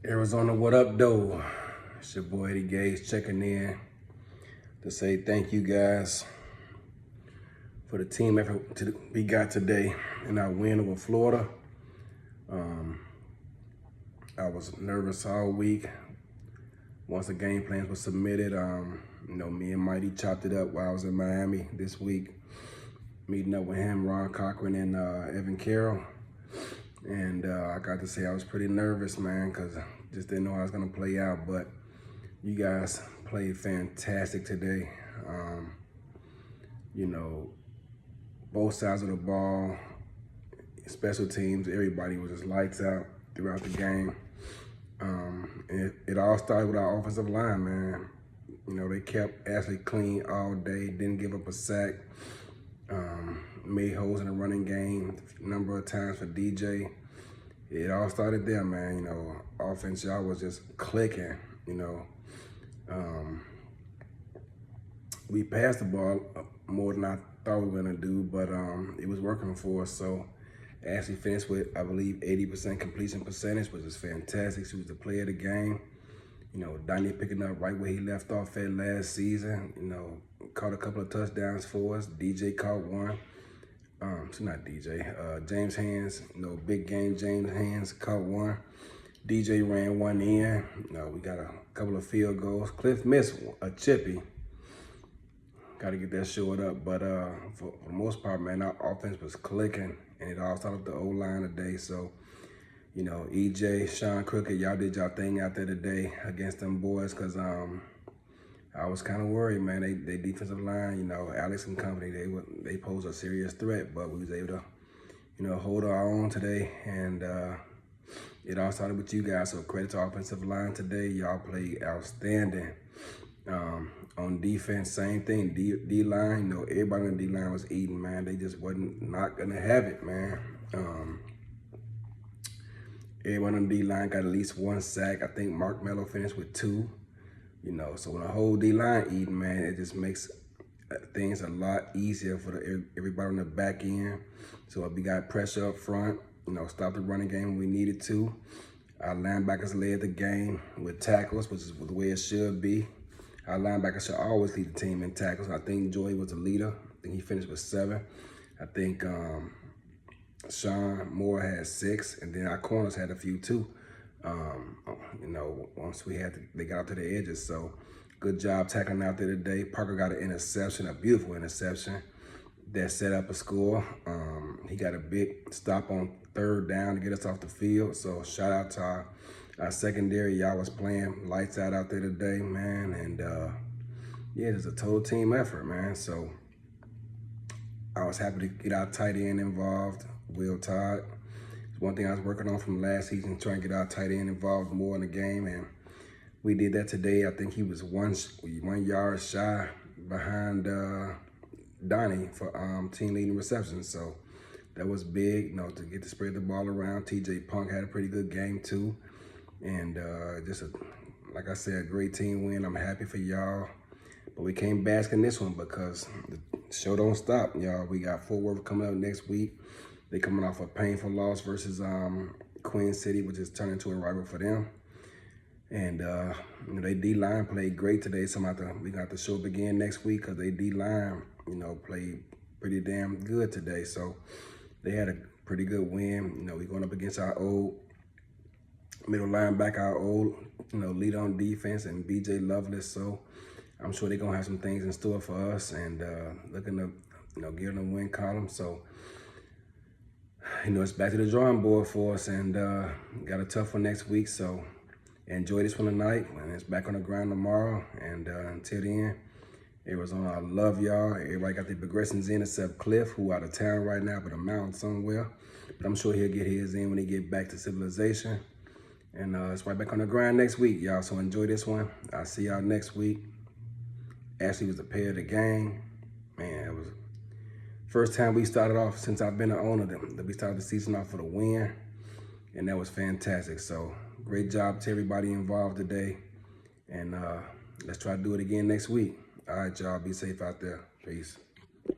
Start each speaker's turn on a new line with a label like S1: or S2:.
S1: Arizona, what up, though? It's your boy Eddie Gage checking in to say thank you guys for the team effort we got today in our win over Florida. I was nervous all week. Once the game plans were submitted, me and Mighty chopped it up while I was in Miami this week, meeting up with him, Ron Cochran, and Evan Carroll. And I got to say I was pretty nervous, man, because I just didn't know how it was going to play out. But you guys played fantastic today. Both sides of the ball, special teams, everybody was just lights out throughout the game. It all started with our offensive line, man. They kept Ashley clean all day, didn't give up a sack, made holes in the running game a number of times for DJ. It all started there, man. Offense, y'all was just clicking, We passed the ball more than I thought we were gonna do, but it was working for us. So Ashley finished with, I believe, 80% completion percentage, which is fantastic. She was the player of the game. Donnie picking up right where he left off at last season. Caught a couple of touchdowns for us. DJ caught one. Not DJ. James Hands, big game James Hands caught one. DJ ran one in. We got a couple of field goals. Cliff missed a chippy. Got to get that short up. But for the most part, man, our offense was clicking, and it all started with the O-line today. So, EJ, Sean Crooked, y'all did y'all thing out there today against them boys, because I was kind of worried, man. They defensive line, Alex and company, they pose a serious threat, but we was able to, hold our own today, and it all started with you guys. So credit to our offensive line today. Y'all played outstanding. On defense, same thing. D-line, everybody on the D-line was eating, man. They just wasn't not gonna have it, man. Everyone on the D-line got at least one sack. I think Mark Mello finished with 2. So when the whole D-line eating, man, it just makes things a lot easier for everybody on the back end. So if we got pressure up front, stop the running game when we needed to. Our linebackers led the game with tackles, which is the way it should be. Our linebackers should always lead the team in tackles. I think Joey was the leader. I think he finished with 7. I think Sean Moore had 6, and then our corners had a few too. Once they got out to the edges. So good job tackling out there today. Parker got an interception, a beautiful interception that set up a score. He got a big stop on 3rd down to get us off the field. So shout out to our secondary. Y'all was playing lights out there today, man. And yeah, it's a total team effort, man. So I was happy to get our tight end involved, Will Todd. One thing I was working on from last season, trying to get our tight end involved more in the game, and we did that today. I think he was one yard shy behind Donnie for team leading receptions. So that was big, to get to spread the ball around. TJ Punk had a pretty good game too, and like I said, a great team win. I'm happy for y'all, but we can't bask in this one because the show don't stop, y'all. We got Fort Worth coming up next week. They coming off a painful loss versus Queen City, which is turning into a rival for them. And they D-line played great today. So we got the show begin next week because they D-line, played pretty damn good today. So they had a pretty good win. We going up against our old middle linebacker, our old, leader on defense, and BJ Loveless. So I'm sure they're gonna have some things in store for us, and looking to, get in the win column. So. It's back to the drawing board for us, and got a tough one next week. So enjoy this one tonight, and it's back on the ground tomorrow. And until then, Arizona, I love y'all. Everybody got their progressions in except Cliff, who out of town right now, but a mountain somewhere. But I'm sure he'll get his in when he get back to civilization. And it's right back on the grind next week, y'all. So enjoy this one. I'll see y'all next week. Ashley was the player of the game. Man, it was first time we started off since I've been an owner that we started the season off with a win, and that was fantastic. So great job to everybody involved today, and let's try to do it again next week. All right, y'all, be safe out there. Peace.